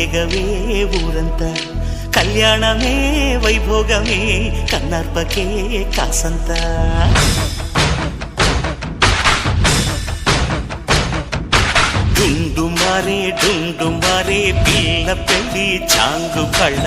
రేగవే ఊరంతా కళ్యాణమే వైభోగమే కన్నార్పకే కాసంత డుండు మారే పిల్ల పెళ్ళి చాంగు కళ్ళ